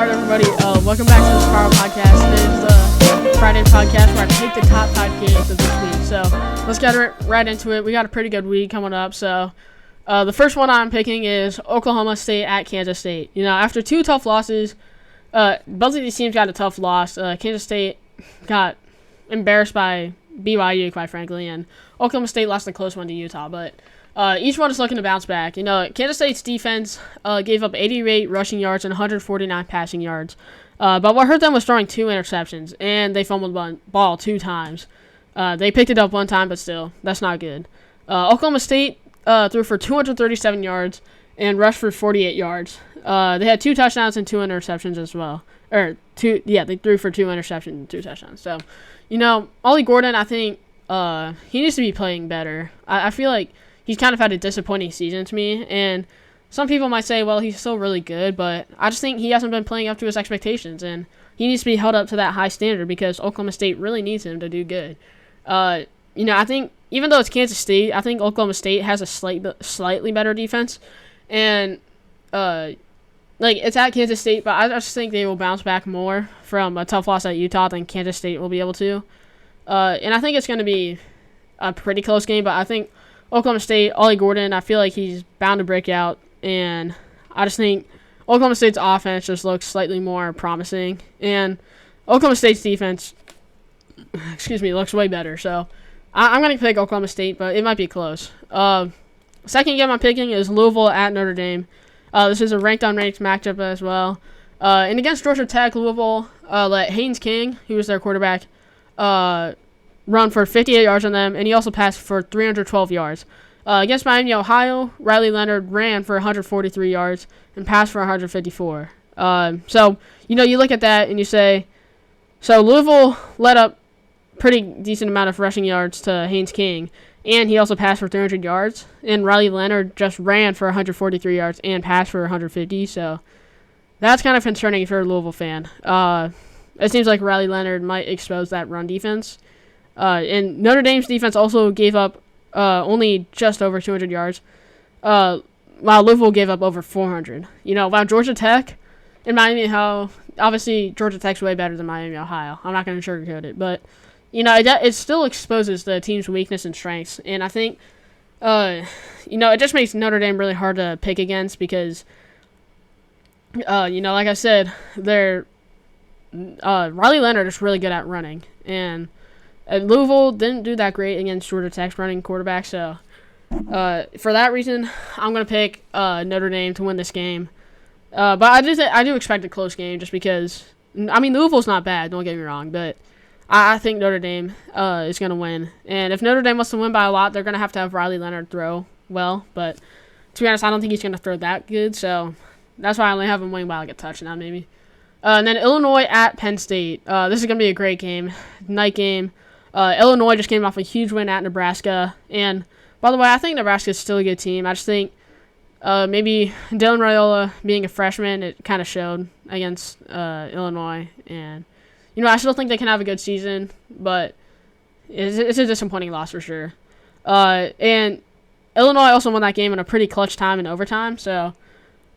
All right, everybody. Welcome back to the Power Podcast. It is the Friday podcast where I take the top 5 games of this week. So let's get right into it. We got a pretty good week coming up. So the first one I'm picking is Oklahoma State at Kansas State. You know, after 2 tough losses, both of these teams got a tough loss. Kansas State got embarrassed by BYU, quite frankly, and Oklahoma State lost a close one to Utah. But each one is looking to bounce back. You know, Kansas State's defense gave up 88 rushing yards and 149 passing yards. But what hurt them was throwing 2 interceptions, and they fumbled the ball 2 times. They picked it up 1 time, but still, that's not good. Oklahoma State threw for 237 yards and rushed for 48 yards. They had 2 touchdowns and 2 interceptions as well. They threw for 2 interceptions and 2 touchdowns. So, you know, Ollie Gordon, I think he needs to be playing better. I feel like he's kind of had a disappointing season to me, and some people might say, well, he's still really good, but I just think he hasn't been playing up to his expectations, and he needs to be held up to that high standard because Oklahoma State really needs him to do good. You know, I think even though it's Kansas State, I think Oklahoma State has a slightly better defense, and it's at Kansas State, but I just think they will bounce back more from a tough loss at Utah than Kansas State will be able to. And I think it's going to be a pretty close game, but I think Oklahoma State, Ollie Gordon, I feel like he's bound to break out, and I just think Oklahoma State's offense just looks slightly more promising, and Oklahoma State's defense, looks way better. So I'm going to pick Oklahoma State, but it might be close. Second game I'm picking is Louisville at Notre Dame. This is a ranked-on-ranked matchup as well. And against Georgia Tech, Louisville let Haynes King, who was their quarterback, run for 58 yards on them, and he also passed for 312 yards. Against Miami, Ohio, Riley Leonard ran for 143 yards and passed for 154. So, you know, you look at that and you say, so Louisville let up pretty decent amount of rushing yards to Haynes King, and he also passed for 300 yards, and Riley Leonard just ran for 143 yards and passed for 150, so that's kind of concerning if you're a Louisville fan. It seems like Riley Leonard might expose that run defense. And Notre Dame's defense also gave up only just over 200 yards, while Louisville gave up over 400. You know, while Georgia Tech and Miami Ohio, obviously Georgia Tech's way better than Miami Ohio. I'm not going to sugarcoat it, but you know, it still exposes the team's weakness and strengths, and I think, you know, it just makes Notre Dame really hard to pick against because, you know, like I said, Riley Leonard is really good at running, and Louisville didn't do that great against Georgia Tech's running quarterback, so for that reason, I'm going to pick Notre Dame to win this game. But I do expect a close game just because, I mean, Louisville's not bad, don't get me wrong, but I think Notre Dame is going to win. And if Notre Dame wants to win by a lot, they're going to have Riley Leonard throw well, but to be honest, I don't think he's going to throw that good, so that's why I only have him winning by like a touchdown maybe. And then Illinois at Penn State. This is going to be a great game, night game. Illinois just came off a huge win at Nebraska. And, by the way, I think Nebraska is still a good team. I just think maybe Dylan Raiola being a freshman, it kind of showed against Illinois. And, you know, I still think they can have a good season, but it's a disappointing loss for sure. And Illinois also won that game in a pretty clutch time in overtime. So,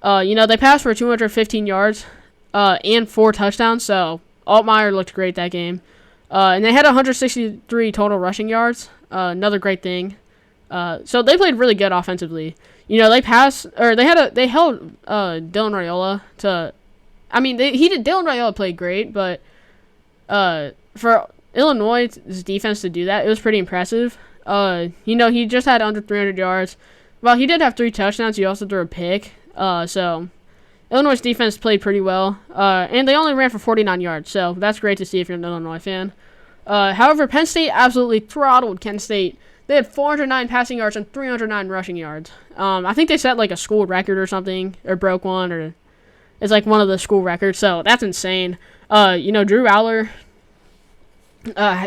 you know, they passed for 215 yards and 4 touchdowns. So, Altmaier looked great that game. And they had 163 total rushing yards. Another great thing. So they played really good offensively. You know, they held Dylan Raiola to. I mean, Dylan Raiola played great, but for Illinois' defense to do that, it was pretty impressive. You know, he just had under 300 yards. Well, he did have 3 touchdowns. He also threw a pick. So Illinois' defense played pretty well. And they only ran for 49 yards. So that's great to see if you're an Illinois fan. However, Penn State absolutely throttled Kent State. They had 409 passing yards and 309 rushing yards. I think they set like a school record or something, or broke one, or it's like one of the school records. So that's insane. You know, Drew Aller,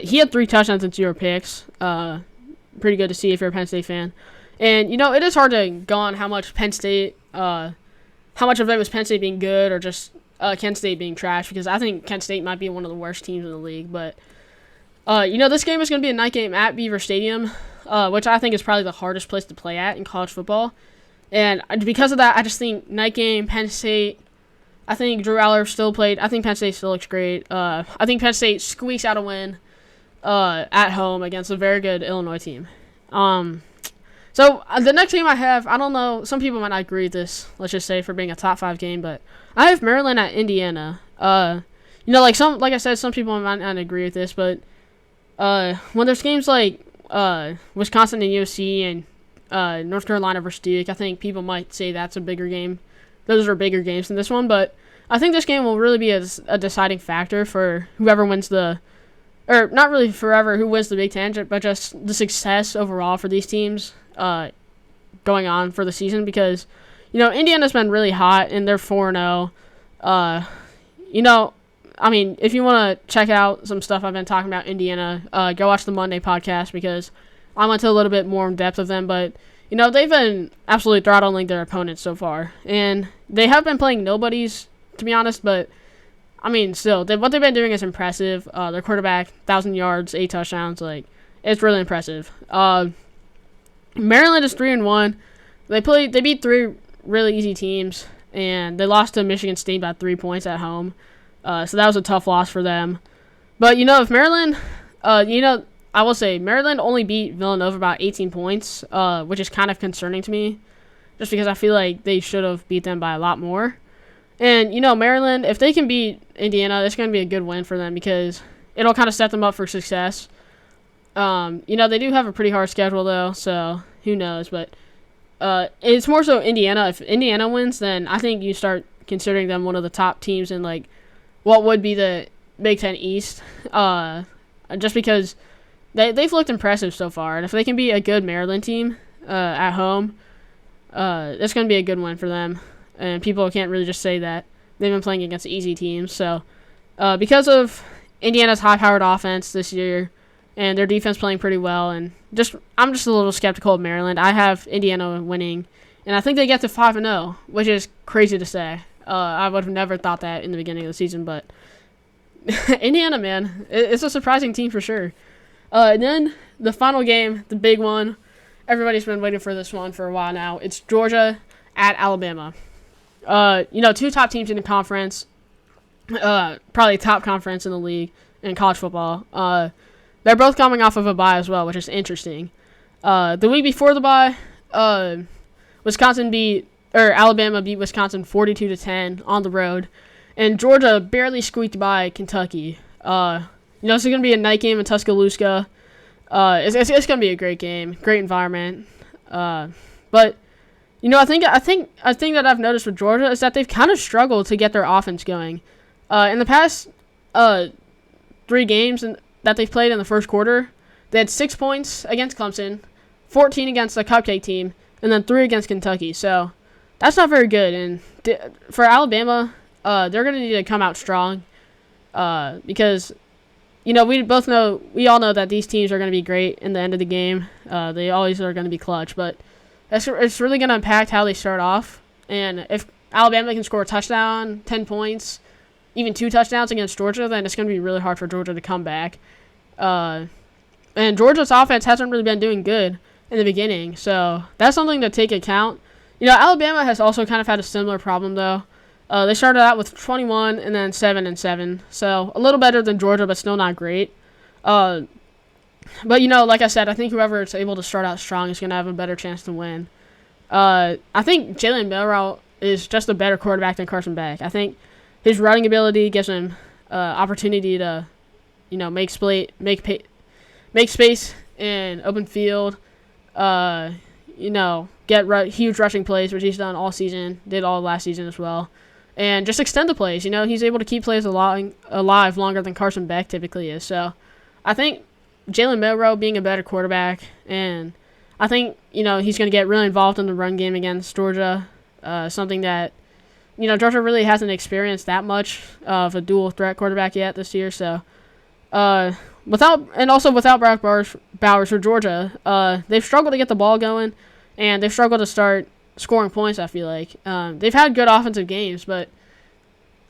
he had 3 touchdowns and 0 picks. Pretty good to see if you're a Penn State fan. And you know, it is hard to go on how much of it was Penn State being good or just Kent State being trash, because I think Kent State might be one of the worst teams in the league. But you know, this game is going to be a night game at Beaver Stadium, which I think is probably the hardest place to play at in college football. And because of that, I just think night game, Penn State, I think Drew Aller still played. I think Penn State still looks great. I think Penn State squeaks out a win at home against a very good Illinois team. So the next game I have, I don't know, some people might not agree with this, let's just say, for being a top 5 game, but I have Maryland at Indiana. Like I said, some people might not agree with this, but when there's games like Wisconsin and USC and North Carolina versus Duke, I think people might say that's a bigger game. Those are bigger games than this one, but I think this game will really be a deciding factor for whoever wins or not really forever who wins the Big Ten, but just the success overall for these teams going on for the season, because Indiana's been really hot and they're 4-0. If you want to check out some stuff I've been talking about Indiana, go watch the Monday podcast, because I went to a little bit more in depth of them, but they've been absolutely throttling their opponents so far, and they have been playing nobodies, to be honest, but still, what they've been doing is impressive. Their quarterback, 1,000 yards, 8 touchdowns, it's really impressive. Maryland is 3-1. They beat 3 really easy teams, and they lost to Michigan State by 3 points at home. So that was a tough loss for them. But if Maryland, I will say Maryland only beat Villanova by 18 points, which is kind of concerning to me, just because I feel like they should have beat them by a lot more. And Maryland, if they can beat Indiana, it's going to be a good win for them, because it'll kind of set them up for success. They do have a pretty hard schedule, though, so who knows. But it's more so Indiana. If Indiana wins, then I think you start considering them one of the top teams in, what would be the Big Ten East. Just because they've looked impressive so far. And if they can be a good Maryland team at home, it's going to be a good win for them. And people can't really just say that. They've been playing against easy teams. So because of Indiana's high-powered offense this year, and their defense playing pretty well, and I'm just a little skeptical of Maryland. I have Indiana winning, and I think they get to 5-0, which is crazy to say. I would have never thought that in the beginning of the season, but Indiana, man, it's a surprising team for sure. And then the final game, the big one, everybody's been waiting for this one for a while now. It's Georgia at Alabama. 2 top teams in the conference, probably top conference in the league in college football. They're both coming off of a bye as well, which is interesting. The week before the bye, Alabama beat Wisconsin 42-10 on the road, and Georgia barely squeaked by Kentucky. It's going to be a night game in Tuscaloosa. It's going to be a great game, great environment. But I think that I've noticed with Georgia is that they've kind of struggled to get their offense going. In the past 3 games that they've played in the first quarter, they had 6 points against Clemson, 14 against the Cupcake team, and then 3 against Kentucky. So that's not very good. And for Alabama, they're going to need to come out strong because we all know that these teams are going to be great in the end of the game. They always are going to be clutch, but it's really going to impact how they start off. And if Alabama can score a touchdown, 10 points, even 2 touchdowns against Georgia, then it's going to be really hard for Georgia to come back. And Georgia's offense hasn't really been doing good in the beginning, so that's something to take account. Alabama has also kind of had a similar problem, though. They started out with 21 and then 7-7, so a little better than Georgia, but still not great. But like I said, I think whoever is able to start out strong is going to have a better chance to win. I think Jalen Milroe is just a better quarterback than Carson Beck. I think his running ability gives him opportunity to, make space in open field. Get huge rushing plays, which he's done all season, did all last season as well. And just extend the plays. He's able to keep plays alive longer than Carson Beck typically is. So I think Jalen Milroe being a better quarterback, and I think, he's going to get really involved in the run game against Georgia, something that, Georgia really hasn't experienced that much of a dual threat quarterback yet this year. So without Brock Bowers for Georgia, they've struggled to get the ball going, and they've struggled to start scoring points, I feel like. They've had good offensive games, but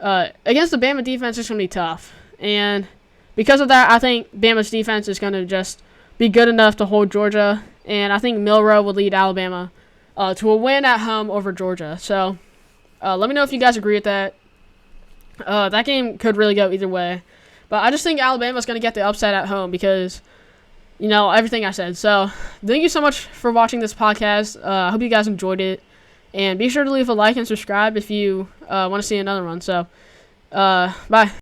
against the Bama defense, it's going to be tough. And because of that, I think Bama's defense is going to just be good enough to hold Georgia, and I think Milroe will lead Alabama to a win at home over Georgia. So let me know if you guys agree with that. That game could really go either way. But I just think Alabama's going to get the upset at home because, everything I said. So thank you so much for watching this podcast. I hope you guys enjoyed it. And be sure to leave a like and subscribe if you want to see another one. So, bye.